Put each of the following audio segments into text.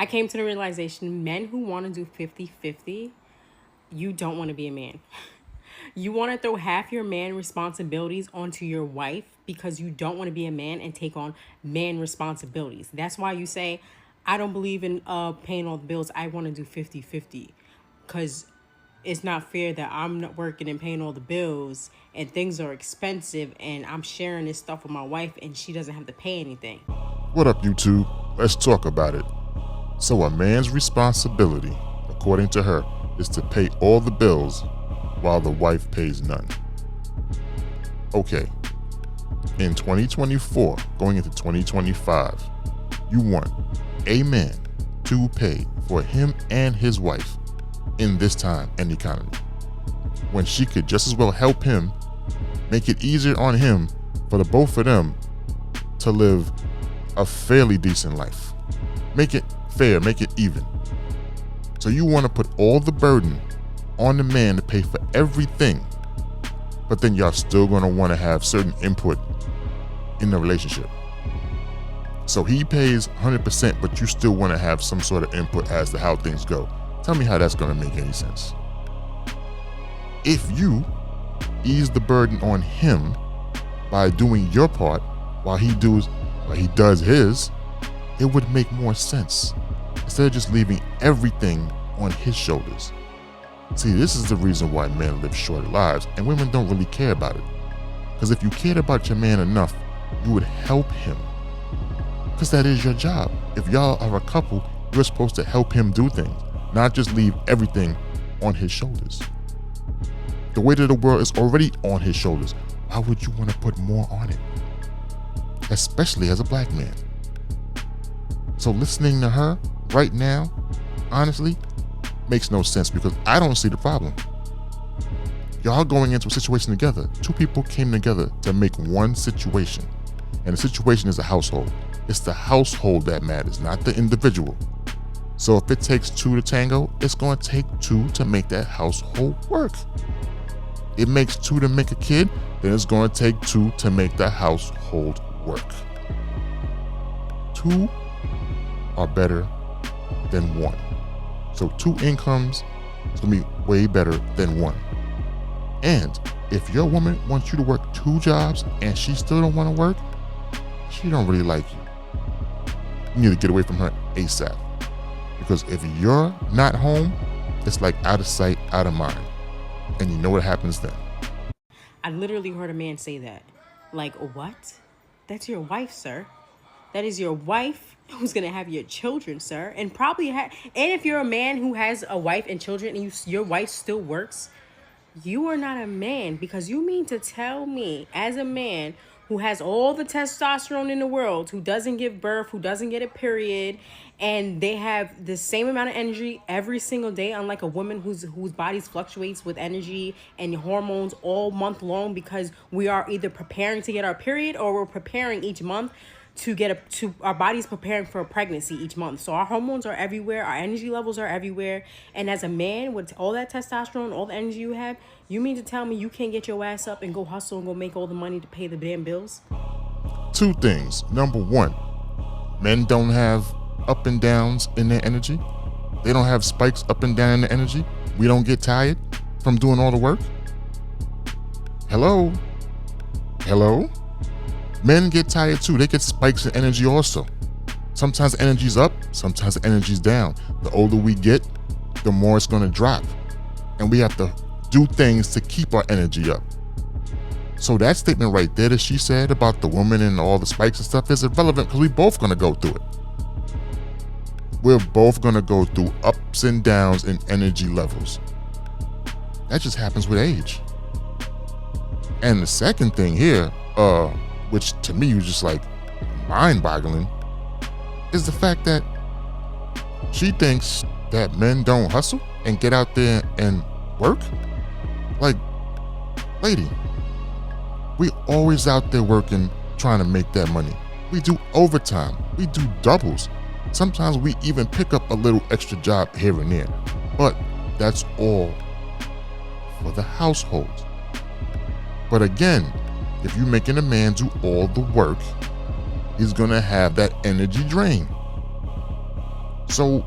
I came to the realization men who want to do 50-50, you don't want to be a man. You want to throw half your man responsibilities onto your wife because you don't want to be a man and take on man responsibilities. That's why you say, I don't believe in paying all the bills. I want to do 50-50 because it's not fair that I'm not working and paying all the bills and things are expensive and I'm sharing this stuff with my wife and she doesn't have to pay anything. What up, YouTube? Let's talk about it. So, a man's responsibility, according to her, is to pay all the bills while the wife pays none. Okay, in 2024, going into 2025, you want a man to pay for him and his wife in this time and economy, when she could just as well help him, make it easier on him for the both of them to live a fairly decent life. Make it fair, make it even. So you want to put all the burden on the man to pay for everything, but then y'all still going to want to have certain input in the relationship. So he pays 100%, but you still want to have some sort of input as to how things go. Tell me how that's going to make any sense. If you ease the burden on him by doing your part while he does his, it would make more sense instead of just leaving everything on his shoulders. See, this is the reason why men live shorter lives and women don't really care about it. Because if you cared about your man enough, you would help him. Because that is your job. If y'all are a couple, you're supposed to help him do things, not just leave everything on his shoulders. The weight of the world is already on his shoulders. Why would you want to put more on it? Especially as a black man. So listening to her right now, honestly, makes no sense because I don't see the problem. Y'all going into a situation together. Two people came together to make one situation. And the situation is a household. It's the household that matters, not the individual. So if it takes two to tango, it's going to take two to make that household work. It makes two to make a kid, then it's going to take two to make the household work. Two are better than one. So two incomes is going to be way better than one. And if your woman wants you to work two jobs and she still don't want to work, she don't really like you. You need to get away from her ASAP. Because if you're not home, it's like out of sight, out of mind. And you know what happens then. I literally heard a man say that. Like, what? That's your wife, sir. That is your wife who's going to have your children, sir. And probably and if you're a man who has a wife and children and your wife still works, you are not a man, because you mean to tell me as a man who has all the testosterone in the world, who doesn't give birth, who doesn't get a period, and they have the same amount of energy every single day, unlike a woman whose bodies fluctuates with energy and hormones all month long, because we are either preparing to get our period or we're preparing each month to our body's preparing for a pregnancy each month. So our hormones are everywhere, our energy levels are everywhere. And as a man with all that testosterone, all the energy you have, you mean to tell me you can't get your ass up and go hustle and go make all the money to pay the damn bills? Two things. Number one, men don't have up and downs in their energy. They don't have spikes up and down in their energy. We don't get tired from doing all the work. Hello? Men get tired too. They get spikes in energy also. Sometimes energy's up, sometimes energy's down. The older we get, the more it's going to drop. And we have to do things to keep our energy up. So that statement right there that she said about the woman and all the spikes and stuff is irrelevant, because we're both going to go through it. We're both going to go through ups and downs in energy levels. That just happens with age. And the second thing here, which to me was just like mind-boggling, is the fact that she thinks that men don't hustle and get out there and work. Like, lady, we always out there working, trying to make that money. We do overtime, we do doubles. Sometimes we even pick up a little extra job here and there, but that's all for the household. But again, if you're making a man do all the work, he's gonna have that energy drain. So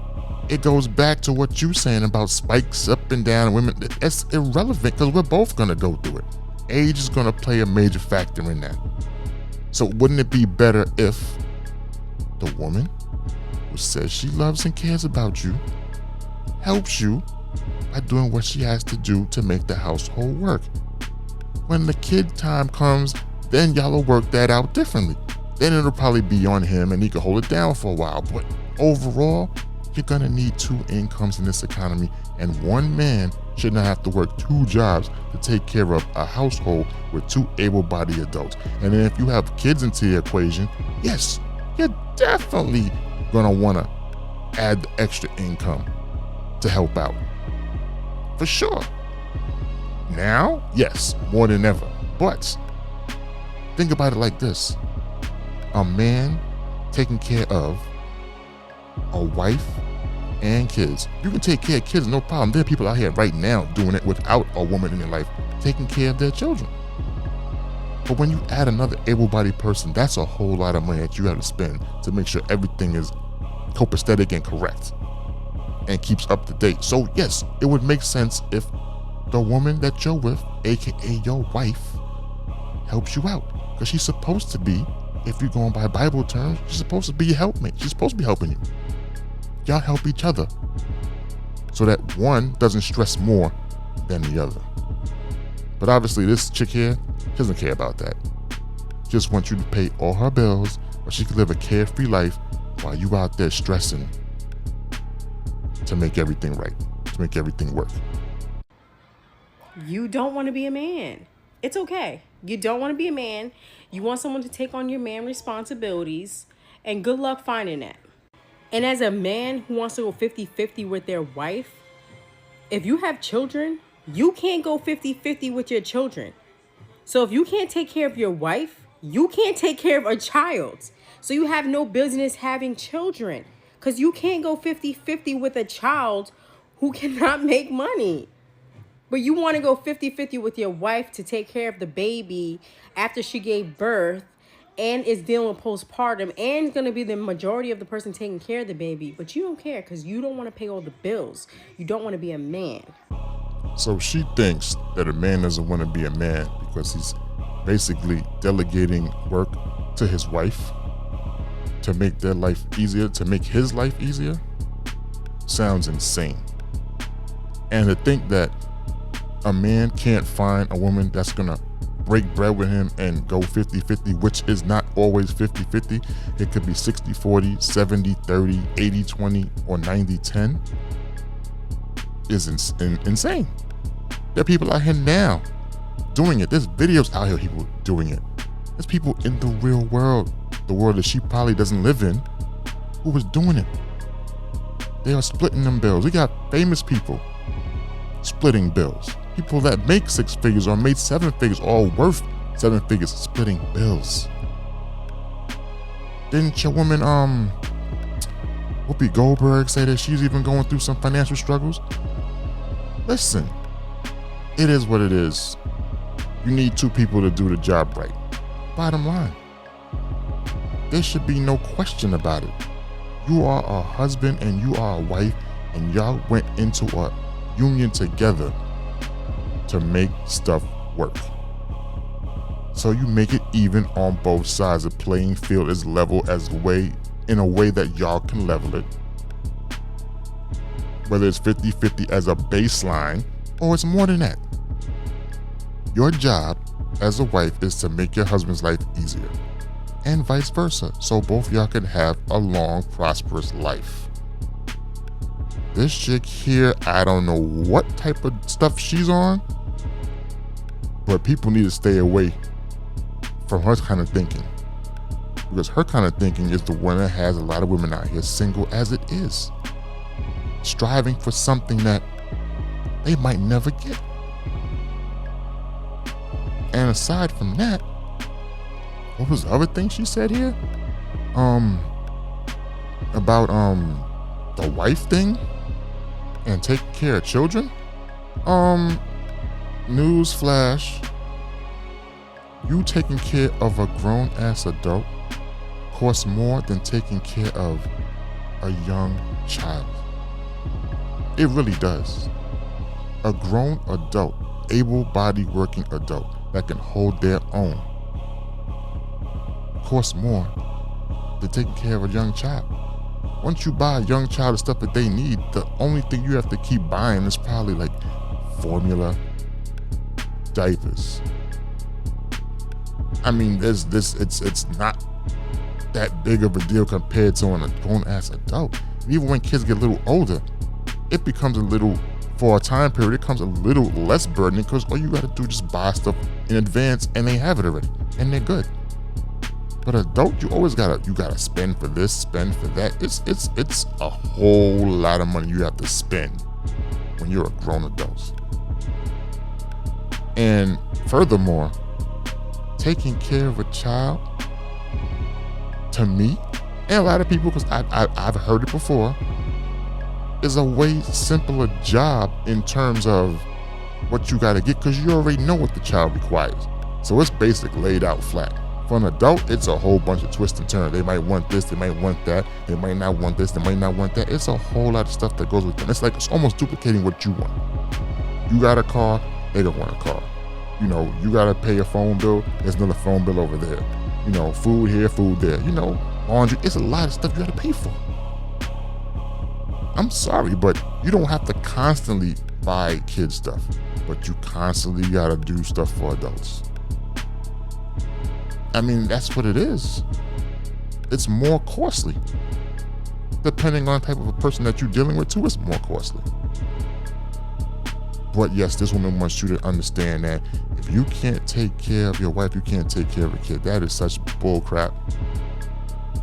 it goes back to what you saying about spikes up and down and women. It's irrelevant because we're both gonna go through it. Age is gonna play a major factor in that. So wouldn't it be better if the woman who says she loves and cares about you helps you by doing what she has to do to make the household work? When the kid time comes, then y'all will work that out differently. Then it'll probably be on him and he can hold it down for a while. But overall, you're gonna need two incomes in this economy, and one man should not have to work two jobs to take care of a household with two able-bodied adults. And then if you have kids into the equation, yes, you're definitely gonna wanna add the extra income to help out. For sure. Now, yes, more than ever. But think about it like this. A man taking care of a wife and kids. You can take care of kids, no problem. There are people out here right now doing it without a woman in their life, taking care of their children. But when you add another able-bodied person, that's a whole lot of money that you have to spend to make sure everything is copacetic and correct and keeps up to date. So yes, it would make sense if the woman that you're with, aka your wife, helps you out. Because she's supposed to be, if you're going by Bible terms, she's supposed to be your helpmate. She's supposed to be helping you. Y'all help each other so that one doesn't stress more than the other. But obviously this chick here, she doesn't care about that. She just wants you to pay all her bills, or she can live a carefree life while you out there stressing to make everything right, to make everything work. You don't want to be a man. It's okay. You don't want to be a man. You want someone to take on your man responsibilities, and good luck finding that. And as a man who wants to go 50-50 with their wife, if you have children, you can't go 50-50 with your children. So if you can't take care of your wife, you can't take care of a child. So you have no business having children, because you can't go 50-50 with a child who cannot make money. But you want to go 50-50 with your wife to take care of the baby after she gave birth and is dealing with postpartum and is going to be the majority of the person taking care of the baby. But you don't care because you don't want to pay all the bills. You don't want to be a man. So she thinks that a man doesn't want to be a man because he's basically delegating work to his wife to make their life easier, to make his life easier. Sounds insane. And to think that a man can't find a woman that's gonna break bread with him and go 50-50, which is not always 50-50. It could be 60-40, 70-30, 80-20, or 90-10, is insane. There are people out here now doing it. There's videos out here, people doing it. There's people in the real world, the world that she probably doesn't live in, who was doing it. They are splitting them bills. We got famous people splitting bills. People that make 6 figures or made 7 figures or worth 7 figures splitting bills. Didn't your woman, Whoopi Goldberg, say that she's even going through some financial struggles? Listen, it is what it is. You need 2 people to do the job right. Bottom line. There should be no question about it. You are a husband and you are a wife, and y'all went into a union together to make stuff work. So you make it even on both sides. The playing field is level in a way that y'all can level it. Whether it's 50-50 as a baseline or it's more than that. Your job as a wife is to make your husband's life easier, and vice versa, so both y'all can have a long, prosperous life. This chick here, I don't know what type of stuff she's on, but people need to stay away from her kind of thinking, because her kind of thinking is the one that has a lot of women out here single as it is, striving for something that they might never get. And aside from that, what was the other thing she said here? About the wife thing and taking care of children? Newsflash. You taking care of a grown ass adult costs more than taking care of a young child. It really does. A grown adult, able-bodied working adult that can hold their own costs more than taking care of a young child. Once you buy a young child the stuff that they need, the only thing you have to keep buying is probably like formula, diapers. I mean, it's not that big of a deal compared to a grown-ass adult. Even when kids get a little older, it becomes a little, for a time period, it becomes a little less burdening because all you gotta do is just buy stuff in advance and they have it already, and they're good. But adult, you gotta spend for this, spend for that. It's a whole lot of money you have to spend when you're a grown adult. And furthermore, taking care of a child, to me, and a lot of people, because I've heard it before, is a way simpler job in terms of what you gotta get, because you already know what the child requires. So it's basically laid out flat. For an adult, it's a whole bunch of twists and turns. They might want this, they might want that, they might not want this, they might not want that. It's a whole lot of stuff that goes with it. It's like it's almost duplicating what you want. You got a car, they don't want a car. You know, you gotta pay a phone bill, there's another phone bill over there. You know, food here, food there. You know, laundry. It's a lot of stuff you gotta pay for. I'm sorry, but you don't have to constantly buy kid stuff, but you constantly gotta do stuff for adults. I mean, that's what it is. It's more costly. Depending on the type of a person that you're dealing with too, it's more costly. But yes, this woman wants you to understand that if you can't take care of your wife, you can't take care of a kid. That is such bull crap.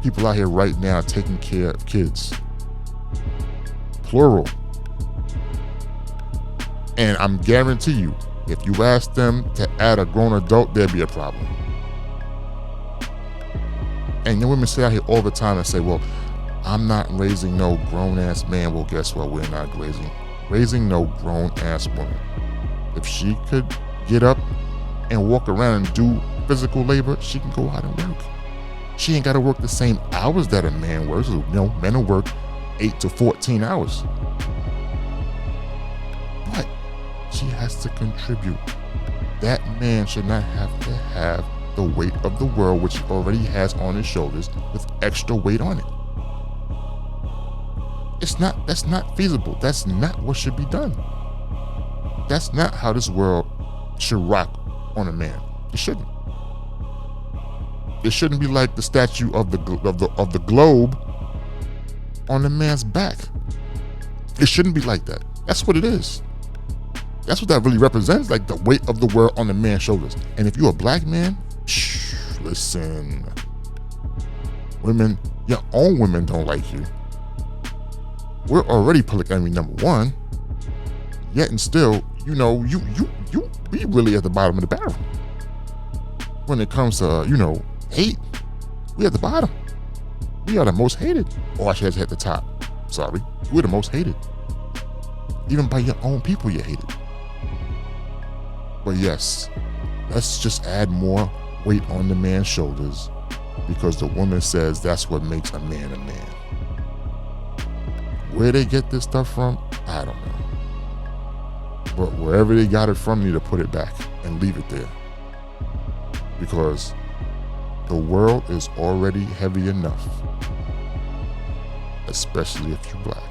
People out here right now taking care of kids. Plural. And I'm guarantee you, if you ask them to add a grown adult, there'd be a problem. And your women say out here all the time and say, well, I'm not raising no grown-ass man. Well, guess what? We're not raising no grown-ass woman. If she could get up and walk around and do physical labor, she can go out and work. She ain't got to work the same hours that a man works. You know, men will work 8 to 14 hours. But she has to contribute. That man should not have to have the weight of the world, which he already has on his shoulders, with extra weight on it. That's not feasible. That's not what should be done. That's not how this world should rock on a man. It shouldn't. It shouldn't be like the statue of the globe on the man's back. It shouldn't be like that. That's what it is. That's what that really represents, like the weight of the world on the man's shoulders. And if you're a black man, listen, women, your own women don't like you. We're already public enemy number one, yet and still, you know, we really at the bottom of the barrel. When it comes to, you know, hate, we at the bottom. We are the most hated. Oh, I should have at the top. Sorry, we're the most hated. Even by your own people, you're hated. But yes, let's just add more weight on the man's shoulders, because the woman says that's what makes a man a man. Where they get this stuff from, I don't know. But wherever they got it from, need to put it back and leave it there. Because the world is already heavy enough, especially if you're black.